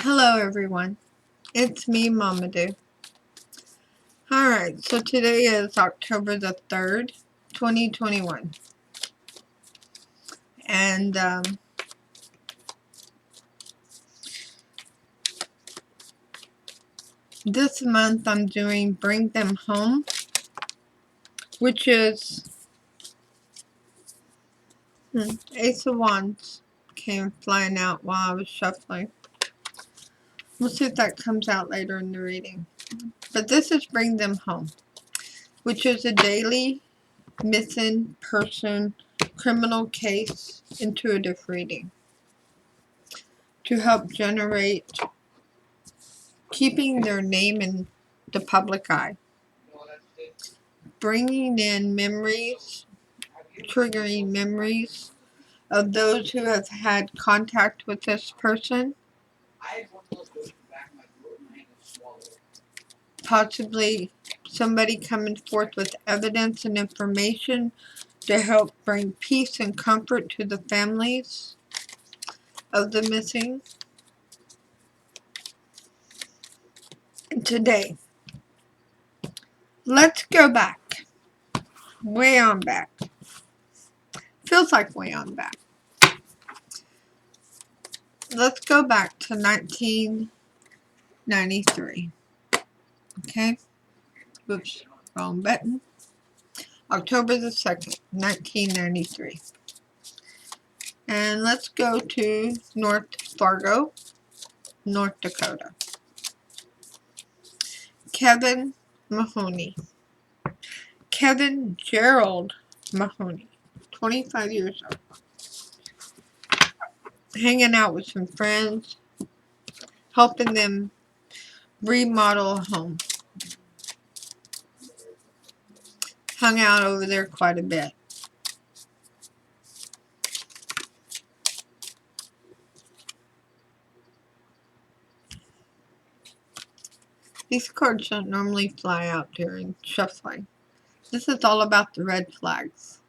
Hello everyone, it's me Mamadou. Alright, so today is October the 3rd, 2021. And this month I'm doing Bring Them Home, which is Ace of Wands came flying out while I was shuffling. We'll see if that comes out later in the reading. But this is Bring Them Home, which is a daily missing person criminal case intuitive reading to help generate keeping their name in the public eye, bringing in memories, triggering memories of those who have had contact with this person, possibly somebody coming forth with evidence and information to help bring peace and comfort to the families of the missing. Today, let's go back, way on back. Feels like way on back. Let's go back to 1993. Okay? Oops, wrong button. October the 2nd, 1993. And let's go to North Fargo, North Dakota. Kevin Mahoney. Kevin Gerald Mahoney, 25 years old. Hanging out with some friends, helping them remodel a home. Hung out over there quite a bit. These cards don't normally fly out during shuffling. This is all about the red flags.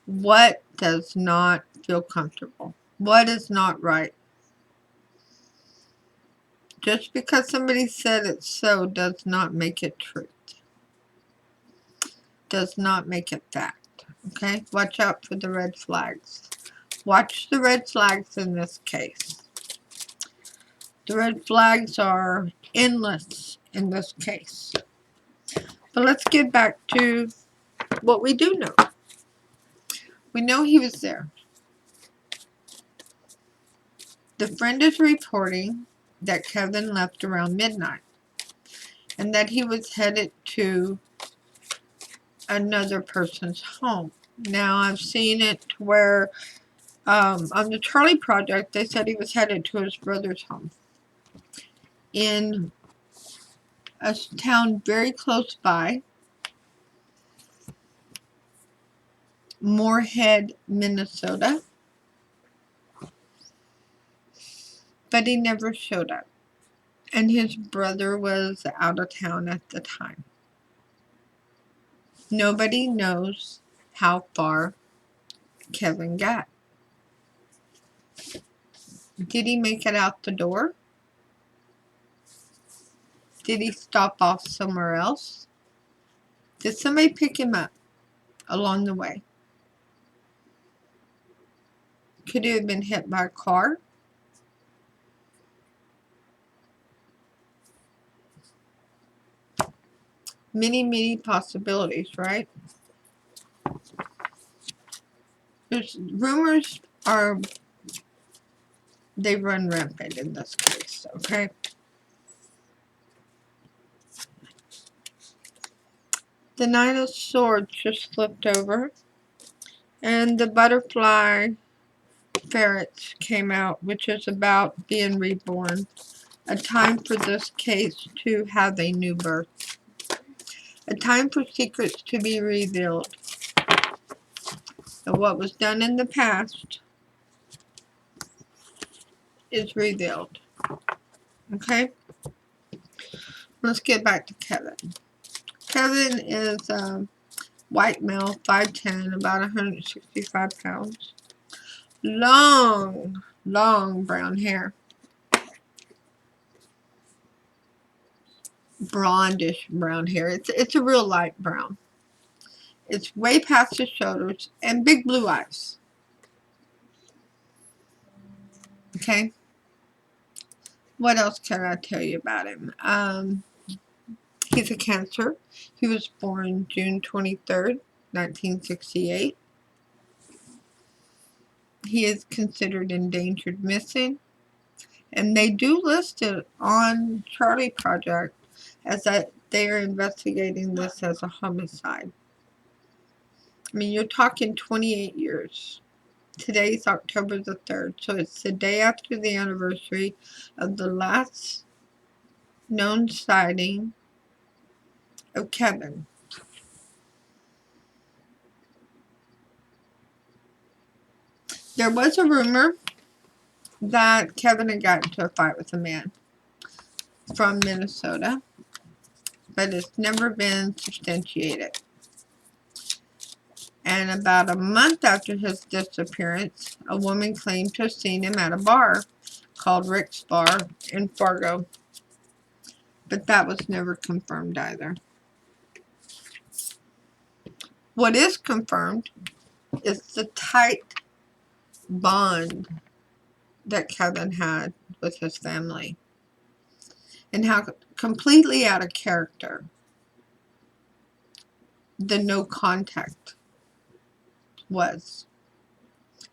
What does not feel comfortable? What is not right? Just because somebody said it so does not make it truth. Does not make it fact. Okay? Watch out for the red flags. Watch the red flags in this case. The red flags are endless in this case. But let's get back to what we do know. We know he was there. The friend is reporting that Kevin left around midnight and that he was headed to another person's home. Now, I've seen it where on the Charlie Project, they said he was headed to his brother's home in a town very close by, Moorhead, Minnesota. But he never showed up. And his brother was out of town at the time. Nobody knows how far Kevin got. Did he make it out the door? Did he stop off somewhere else? Did somebody pick him up along the way? Could he have been hit by a car? Many, many possibilities, right? There's rumors are, they run rampant in this case, okay? The Nine of Swords just flipped over, and the butterfly ferrets came out, which is about being reborn. A time for this case to have a new birth. A time for secrets to be revealed. And what was done in the past is revealed. Okay? Let's get back to Kevin. Kevin is a white male, 5'10", about 165 pounds. Long long brown hair. Blondish brown hair. It's a real light brown. It's way past his shoulders and big blue eyes. Okay? What else can I tell you about him? He's a Cancer. He was born June 23rd, 1968. He is considered endangered missing. And they do list it on Charlie Project as that they are investigating this as a homicide. I mean, you're talking 28 years. Today's October the 3rd, so it's the day after the anniversary of the last known sighting of Kevin. There was a rumor that Kevin had gotten into a fight with a man from Minnesota, but it's never been substantiated. And about a month after his disappearance, a woman claimed to have seen him at a bar called Rick's Bar in Fargo. But that was never confirmed either. What is confirmed is the tight bond that Kevin had with his family. And how completely out of character the no contact was.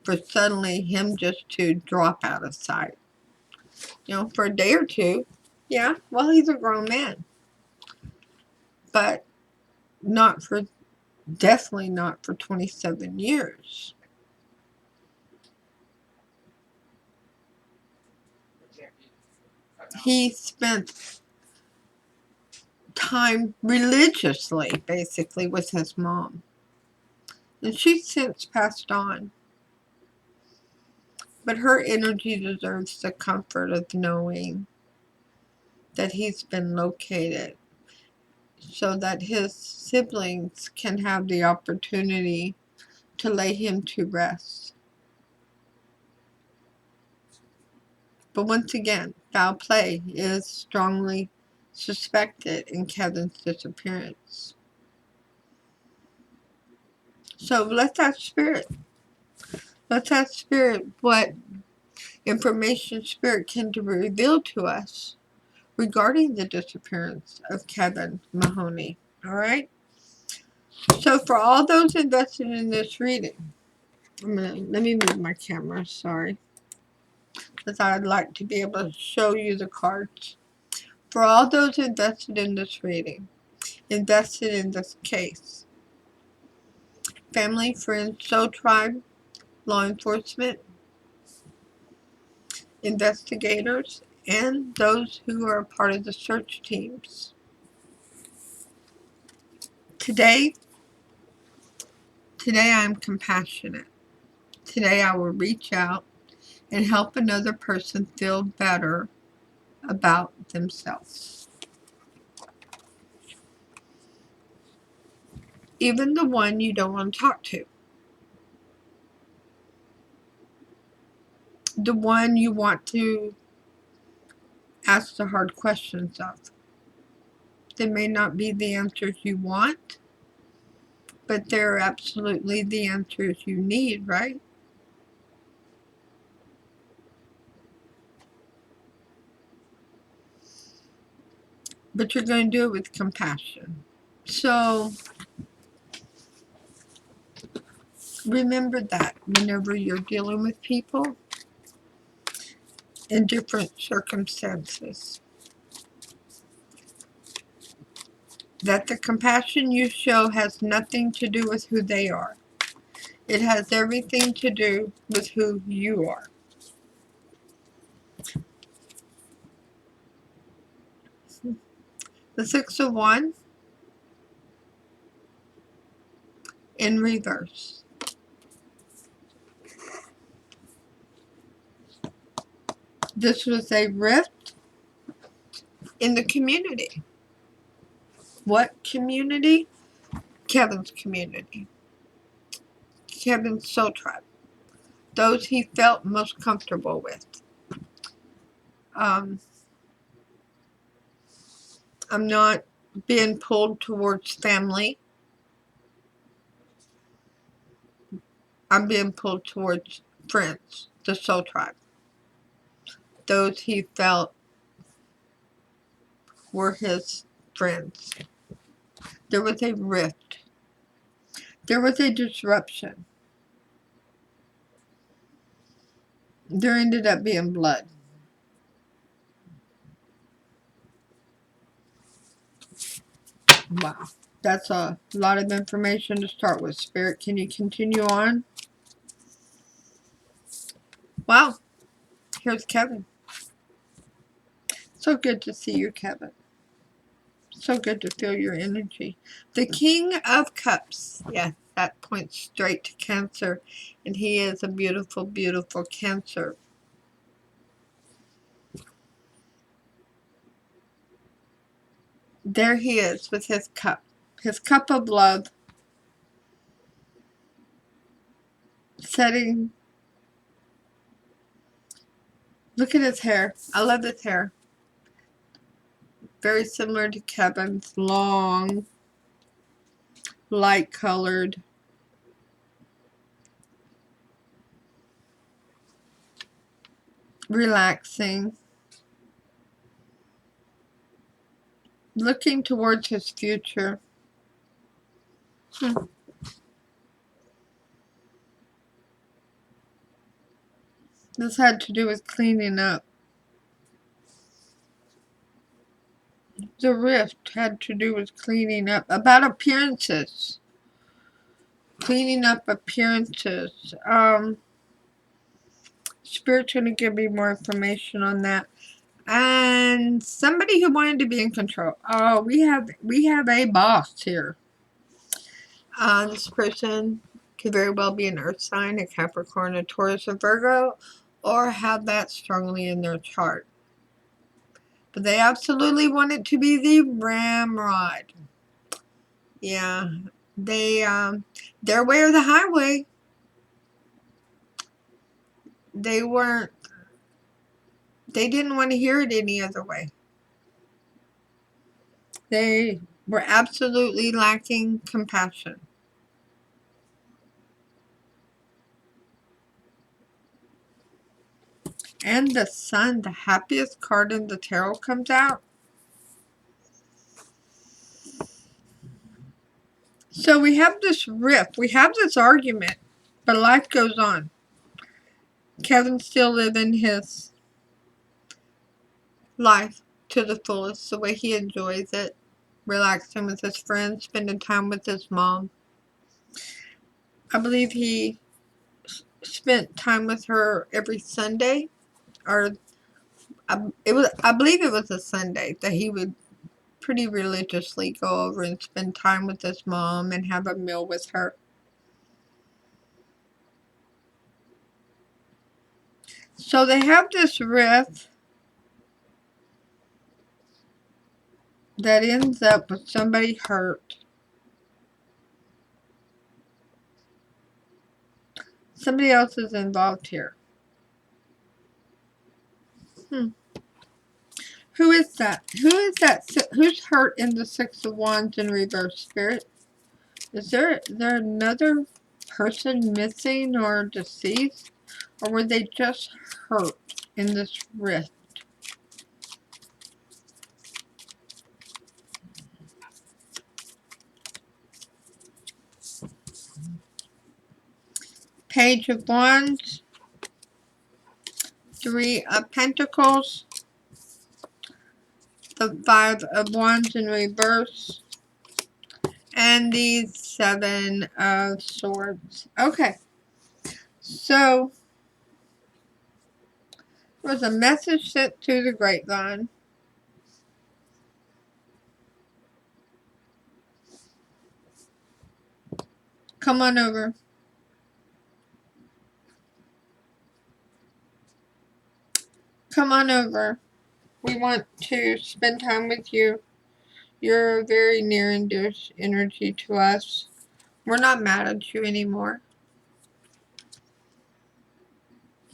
For suddenly him just to drop out of sight. You know, for a day or two, yeah, well, he's a grown man. But definitely not for 27 years. He spent time religiously, basically, with his mom. And she's since passed on. But her energy deserves the comfort of knowing that he's been located so that his siblings can have the opportunity to lay him to rest. But once again, foul play is strongly suspected in Kevin's disappearance. So let that spirit what information spirit can reveal to us regarding the disappearance of Kevin Mahoney. Alright? So for all those invested in this reading, let me move my camera, sorry. Because I'd like to be able to show you the cards. For all those invested in this reading, invested in this case, family, friends, soul tribe, law enforcement, investigators, and those who are a part of the search teams. Today I'm compassionate. Today I will reach out and help another person feel better about themselves. Even the one you don't want to talk to. The one you want to ask the hard questions of. They may not be the answers you want, but they're absolutely the answers you need, right? But you're going to do it with compassion. So remember that whenever you're dealing with people in different circumstances, that the compassion you show has nothing to do with who they are. It has everything to do with who you are. The Six of Wands in reverse. This was a rift in the community. What community? Kevin's community. Kevin's soul tribe. those he felt most comfortable with. I'm not being pulled towards family. I'm being pulled towards friends, the soul tribe. Those he felt were his friends. There was a rift. There was a disruption. There ended up being blood. Wow. That's a lot of information to start with. Spirit, can you continue on? Wow. Here's Kevin. So good to see you, Kevin. So good to feel your energy. The King of Cups. Yeah, that points straight to Cancer. And he is a beautiful, beautiful Cancer. There he is with his cup. His cup of love. Setting. Look at his hair. I love his hair. Very similar to Kevin's. Long. Light colored. Relaxing. Looking towards his future. This had to do with cleaning up. The rift had to do with cleaning up. About appearances. Cleaning up appearances. Spirit's going to give me more information on that. And somebody who wanted to be in control. Oh, we have a boss here. This person could very well be an earth sign, a Capricorn, a Taurus, a Virgo, or have that strongly in their chart. But they absolutely want it to be the ramrod. Yeah, their way or the highway. They didn't want to hear it any other way. They were absolutely lacking compassion. And the Sun, the happiest card in the tarot, comes out. So we have this rift. We have this argument. But life goes on. Kevin's still living his life to the fullest, the way he enjoys it. Relaxing with his friends, spending time with his mom. I believe he spent time with her every Sunday. Or I believe it was a Sunday that he would pretty religiously go over and spend time with his mom and have a meal with her. So they have this rift that ends up with somebody hurt. Somebody else is involved here. Who is that? Who is that? Who's hurt in the Six of Wands in reverse, Spirit? Is there another person missing or deceased? Or were they just hurt in this rift? Page of Wands. Three of Pentacles. The Five of Wands in reverse. And the Seven of Swords. Okay. So, there was a message sent through the grapevine. Come on over. Come on over. We want to spend time with you. You're very near and dear energy to us. We're not mad at you anymore.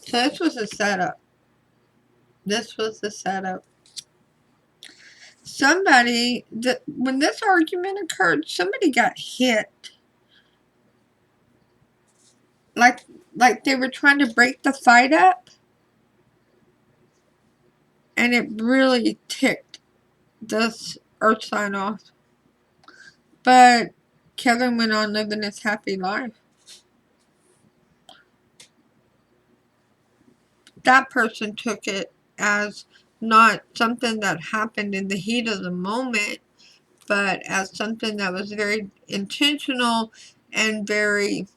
So this was a setup. This was the setup. Somebody, when this argument occurred, somebody got hit. Like they were trying to break the fight up. And it really ticked this earth sign off. But Kevin went on living his happy life. That person took it as not something that happened in the heat of the moment, but as something that was very intentional and very,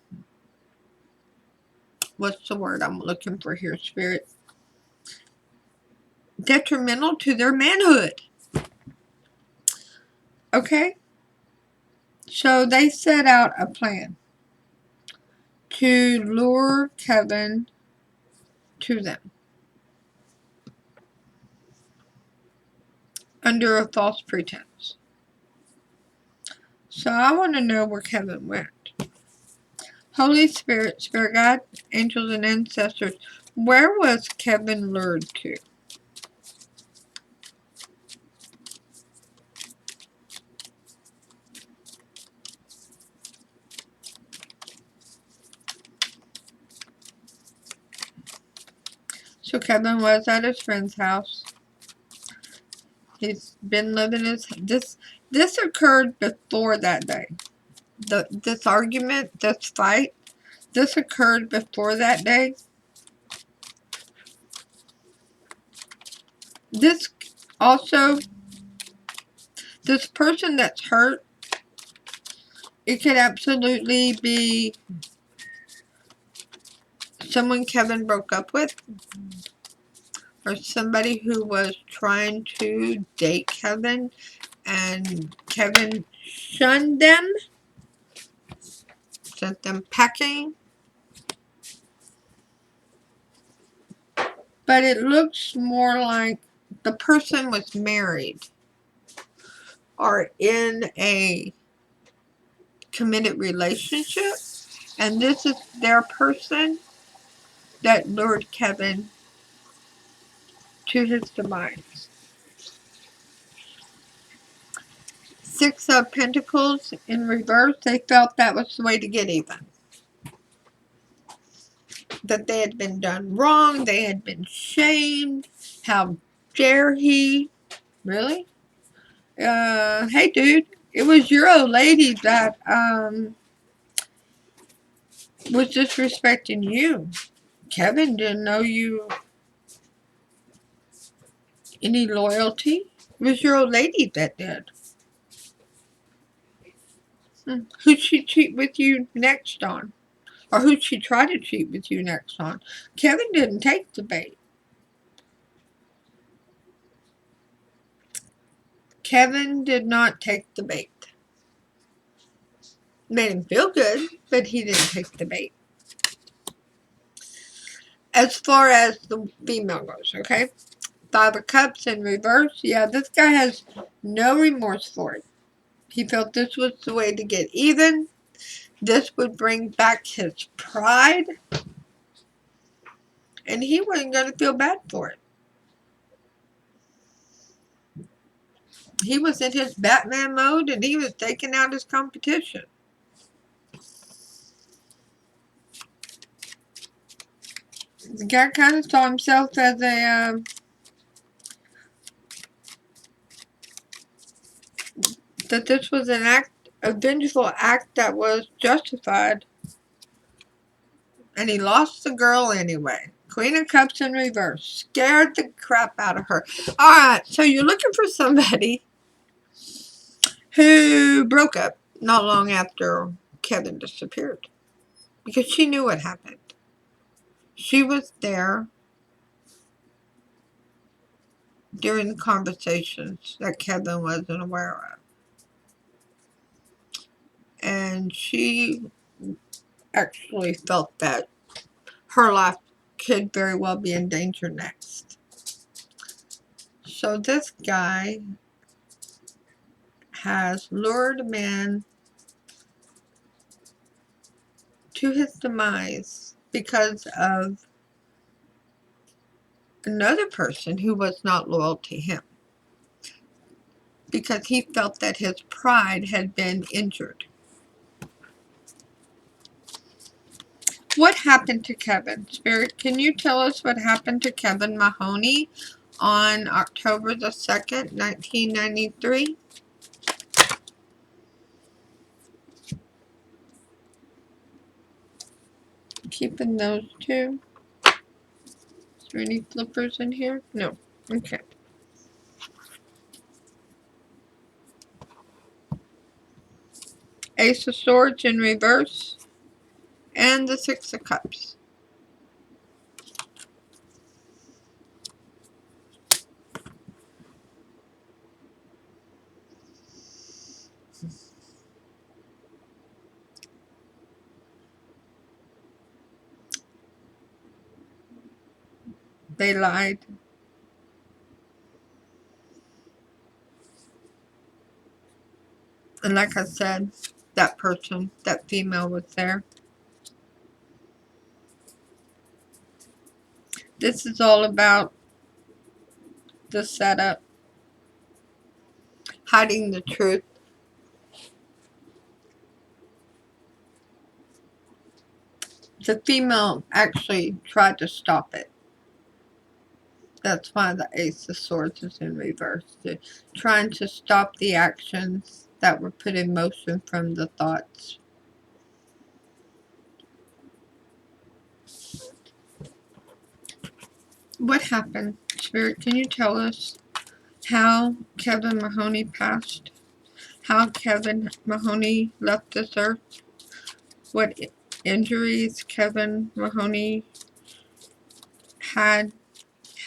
what's the word I'm looking for here, Spirit? Detrimental to their manhood. Okay? So they set out a plan to lure Kevin to them under a false pretense. So I want to know where Kevin went. Holy Spirit, Spirit God, angels and ancestors, where was Kevin lured to? So Kevin was at his friend's house. He's been living his... This occurred before that day. This argument, this fight, this occurred before that day. This also... This person that's hurt, it could absolutely be someone Kevin broke up with, or somebody who was trying to date Kevin and Kevin shunned them, sent them packing. But it looks more like the person was married or in a committed relationship, and this is their person that lured Kevin to his demise. Six of Pentacles in reverse. They felt that was the way to get even. That they had been done wrong. They had been shamed. How dare he? Really? Hey dude, it was your old lady that was disrespecting you. Kevin didn't know you any loyalty. It was your old lady that did. Who'd she cheat with you next on? Or who'd she try to cheat with you next on? Kevin didn't take the bait. Kevin did not take the bait. Made him feel good, but he didn't take the bait. As far as the female goes, okay? Five of Cups in reverse. Yeah, this guy has no remorse for it. He felt this was the way to get even. This would bring back his pride. And he wasn't going to feel bad for it. He was in his Batman mode and he was taking out his competition. The guy kind of saw himself as a... that this was an act, a vengeful act that was justified. And he lost the girl anyway. Queen of Cups in reverse. Scared the crap out of her. Alright, so you're looking for somebody who broke up not long after Kevin disappeared. Because she knew what happened. She was there during the conversations that Kevin wasn't aware of. And she actually felt that her life could very well be in danger next. So this guy has lured a man to his demise because of another person who was not loyal to him because he felt that his pride had been injured. What happened to Kevin? Spirit, can you tell us what happened to Kevin Mahoney on October the 2nd, 1993? Keeping those two. Is there any flippers in here? No. Okay. Ace of Swords in reverse. And the Six of Cups. They lied. And like I said, that person, that female was there. This is all about the setup. Hiding the truth. The female actually tried to stop it. That's why the Ace of Swords is in reverse. They're trying to stop the actions that were put in motion from the thoughts. What happened? Spirit, can you tell us how Kevin Mahoney passed? How Kevin Mahoney left this earth? What injuries Kevin Mahoney had?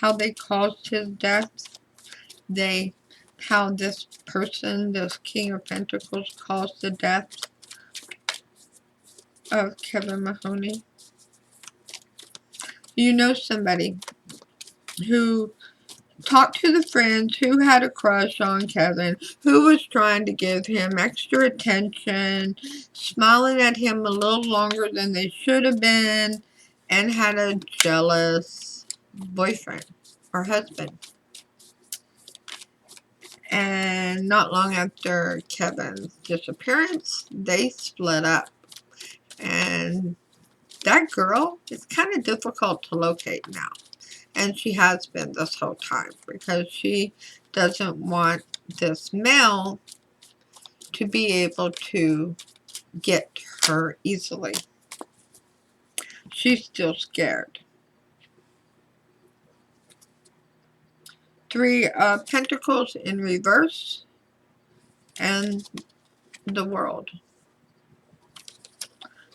How they caused his death? How this person, this King of Pentacles, caused the death of Kevin Mahoney. You know somebody who talked to the friends who had a crush on Kevin, who was trying to give him extra attention, smiling at him a little longer than they should have been, and had a jealous boyfriend or husband. And not long after Kevin's disappearance, they split up. And that girl is kind of difficult to locate now. And she has been this whole time because she doesn't want this male to be able to get her easily. She's still scared. Three of Pentacles in reverse and the World.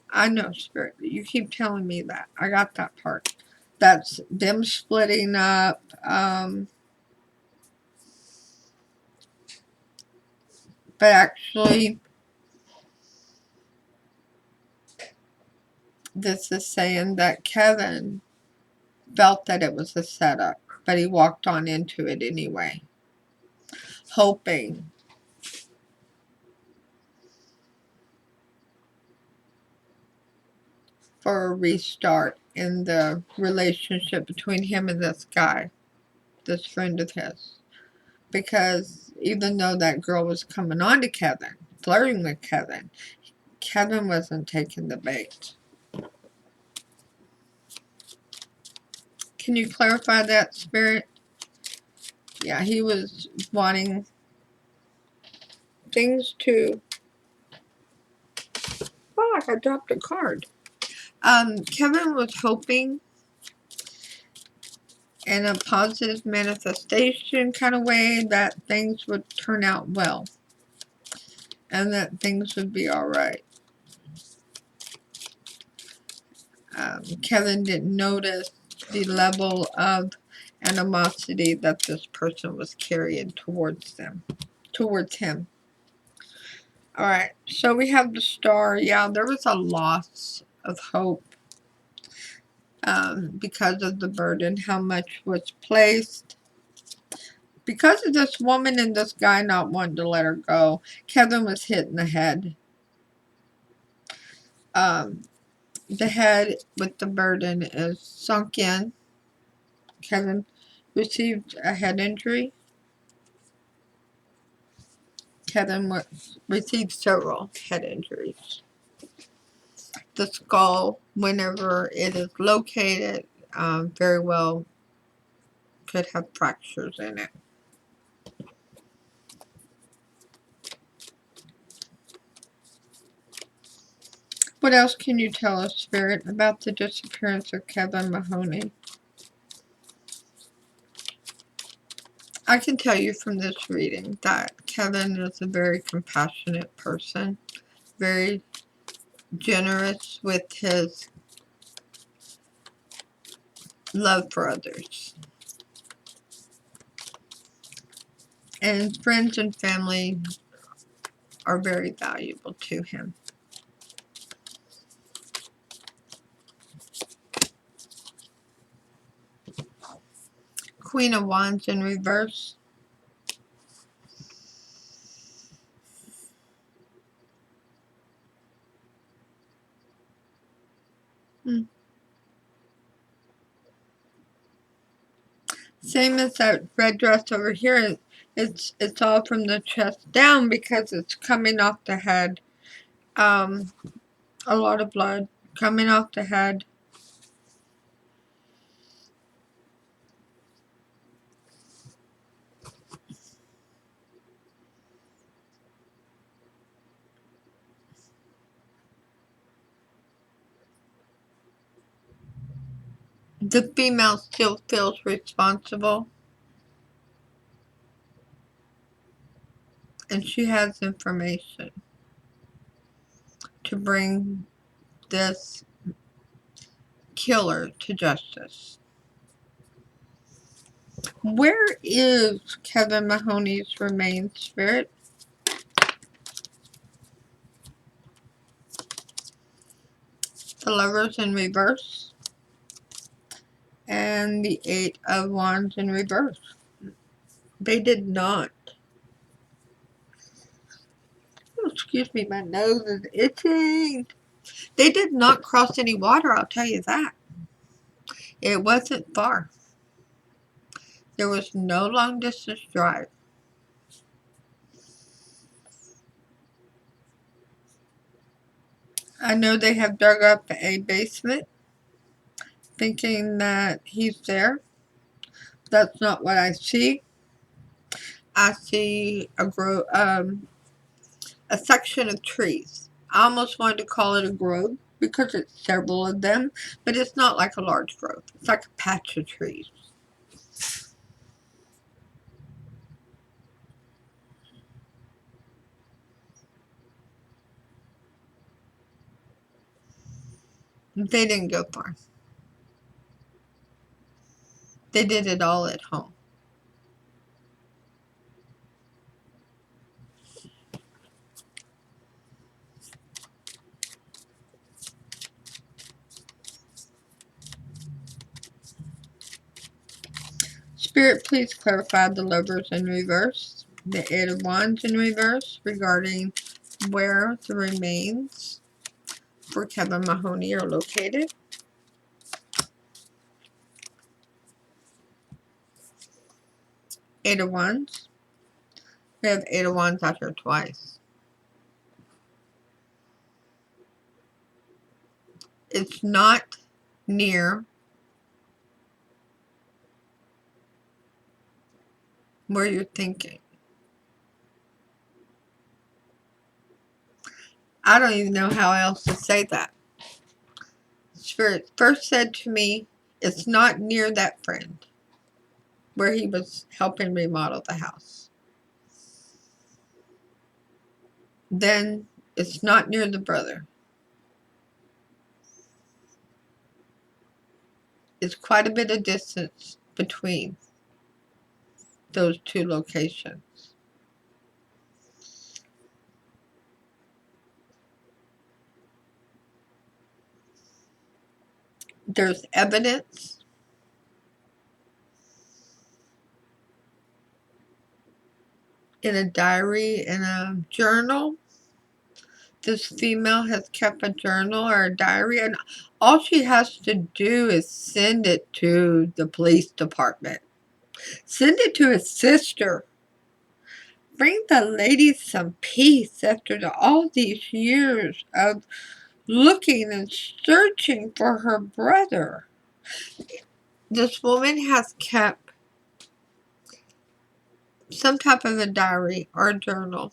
I know, Spirit. You keep telling me that. I got that part. That's them splitting up. But actually, this is saying that Kevin felt that it was a setup, but he walked on into it anyway, hoping for a restart in the relationship between him and this guy, this friend of his. Because even though that girl was coming on to Kevin, flirting with Kevin, Kevin wasn't taking the bait. Can you clarify that, Spirit? Yeah, he was wanting things to... Oh, I dropped a card. Kevin was hoping in a positive manifestation kind of way that things would turn out well. And that things would be alright. Kevin didn't notice the level of animosity that this person was carrying towards him. Alright, so we have the Star. Yeah, there was a loss of hope because of the burden, how much was placed. Because of this woman and this guy not wanting to let her go, Kevin was hit in the head. The head with the burden is sunk in. Kevin received a head injury. Kevin received several head injuries. The skull, whenever it is located, very well could have fractures in it. What else can you tell us, Spirit, about the disappearance of Kevin Mahoney? I can tell you from this reading that Kevin is a very compassionate person, very generous with his love for others. And friends and family are very valuable to him. Queen of Wands in reverse. Same as that red dress over here. It's all from the chest down because it's coming off the head. A lot of blood coming off the head. The female still feels responsible. And she has information to bring this killer to justice. Where is Kevin Mahoney's remains, Spirit? The Lovers in reverse. And the Eight of Wands in reverse. They did not. Oh, excuse me, my nose is itching. They did not cross any water, I'll tell you that. It wasn't far. There was no long distance drive. I know they have dug up a basement thinking that he's there. That's not what I see. I see a section of trees. I almost wanted to call it a grove because it's several of them, but it's not like a large grove. It's like a patch of trees. They didn't go far. They did it all at home. Spirit, please clarify the Lovers in reverse, the Eight of Wands in reverse, regarding where the remains for Kevin Mahoney are located. Eight of Wands. We have Eight of Wands out here twice. It's not near where you're thinking. I don't even know how else to say that. Spirit first said to me, it's not near that friend where he was helping remodel the house. Then it's not near the brother. It's quite a bit of distance between those two locations. There's evidence in a diary, in a journal, This female has kept a journal or a diary, and all she has to do is send it to the police department. Send it to his sister. Bring the lady some peace after all these years of looking and searching for her brother. This woman has kept some type of a diary or a journal.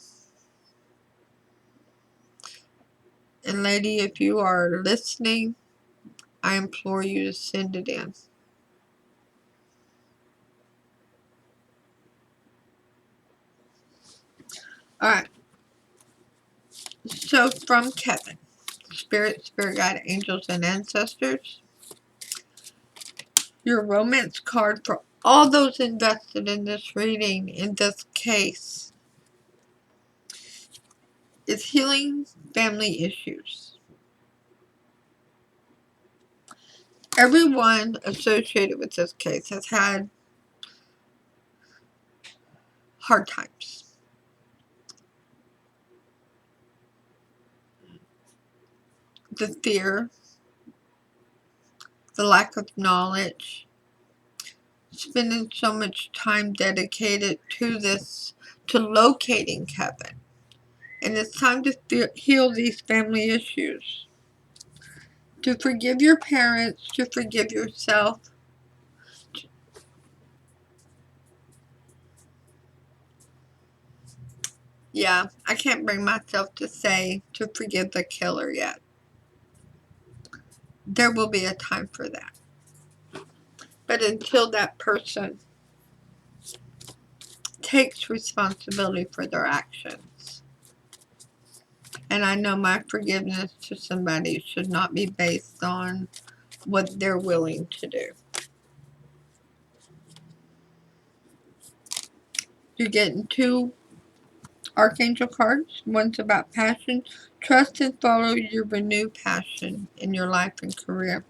And lady, if you are listening, I implore you to send it in. Alright. So from Kevin, Spirit Guide, Angels, and Ancestors, your romance card for all those invested in this reading, in this case, is healing family issues. Everyone associated with this case has had hard times. The fear, the lack of knowledge, spending so much time dedicated to this, to locating Kevin. And it's time to heal these family issues. To forgive your parents, to forgive yourself. Yeah, I can't bring myself to say to forgive the killer yet. There will be a time for that. But until that person takes responsibility for their actions. And I know my forgiveness to somebody should not be based on what they're willing to do. You're getting 2 Archangel cards. One's about passion. Trust and follow your renewed passion in your life and career.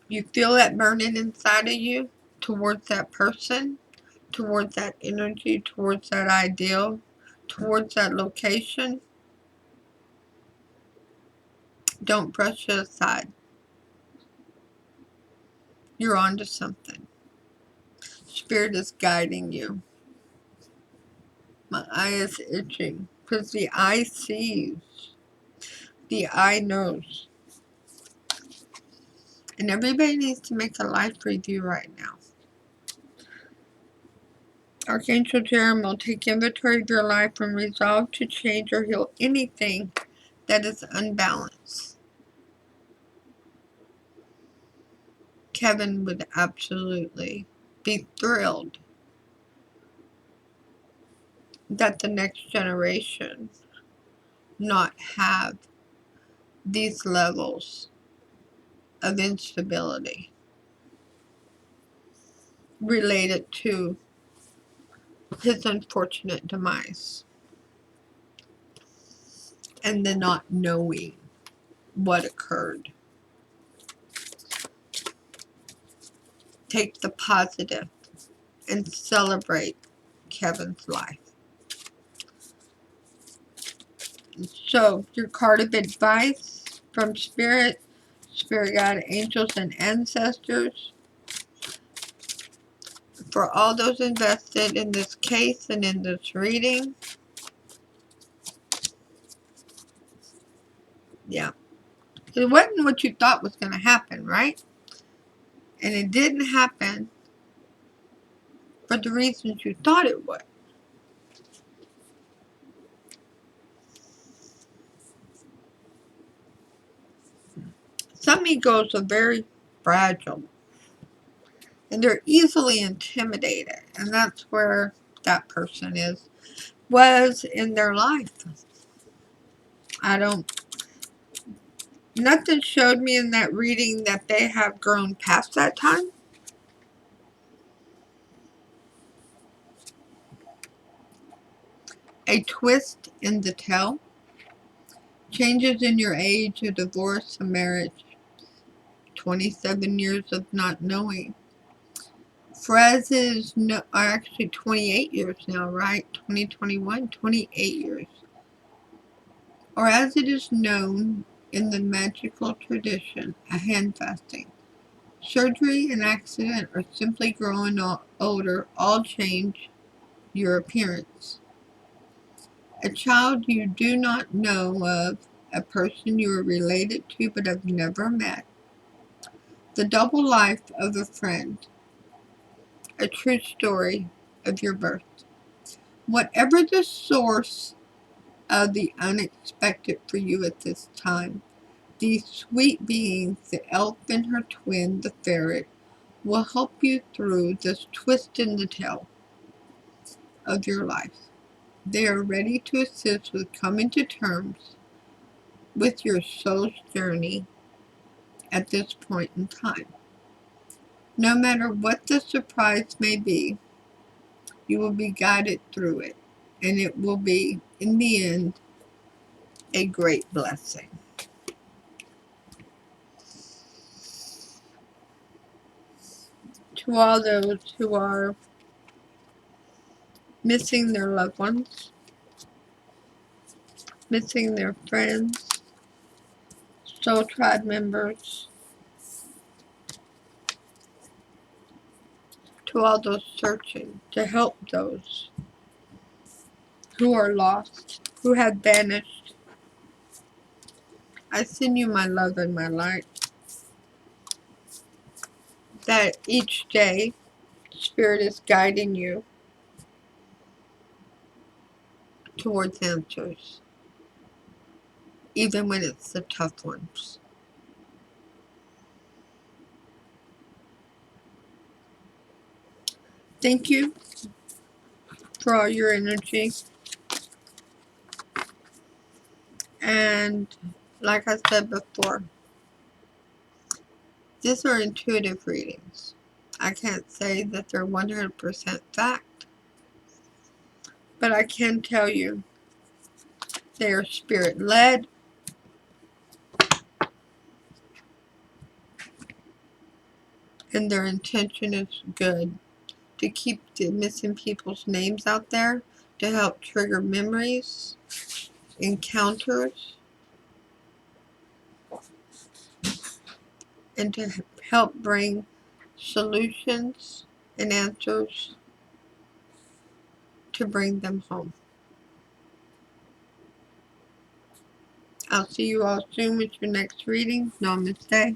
You feel that burning inside of you towards that person, towards that energy, towards that ideal, towards that location. Don't brush it aside. You're onto something. Spirit is guiding you. My eye is itching because the eye sees. The eye knows. And everybody needs to make a life review right now. Archangel Gerald will take inventory of your life and resolve to change or heal anything that is unbalanced. Kevin would absolutely be thrilled that the next generation not have these levels of instability related to his unfortunate demise and the not knowing what occurred. Take the positive and celebrate Kevin's life. So, your card of advice from Spirit Guide, Angels, and Ancestors for all those invested in this case and in this reading. Yeah. It wasn't what you thought was going to happen, right? And it didn't happen for the reasons you thought it would. Some egos are very fragile. And they're easily intimidated. And that's where that person was in their life. Nothing showed me in that reading that they have grown past that time. A twist in the tale. Changes in your age, a divorce, a marriage. 27 years of not knowing. For as it is no, actually 28 years now, right? 2021, 28 years. Or as it is known in the magical tradition, a hand fasting. Surgery, an accident, or simply growing older all change your appearance. A child you do not know of, a person you are related to but have never met. The double life of a friend, a true story of your birth. Whatever the source of the unexpected for you at this time, these sweet beings, the elf and her twin, the ferret, will help you through this twist in the tail of your life. They are ready to assist with coming to terms with your soul's journey at this point in time. No matter what the surprise may be, you will be guided through it, and it will be, in the end, a great blessing. To all those who are missing their loved ones, missing their friends, soul tribe members, to all those searching to help those who are lost, who have vanished, I send you my love and my light, that each day Spirit is guiding you towards answers, even when it's the tough ones. Thank you for all your energy. And like I said before, these are intuitive readings. I can't say that they're 100% fact, but I can tell you they are spirit-led, and their intention is good, to keep the missing people's names out there, to help trigger memories, encounters, and to help bring solutions and answers to bring them home. I'll see you all soon with your next reading. Namaste.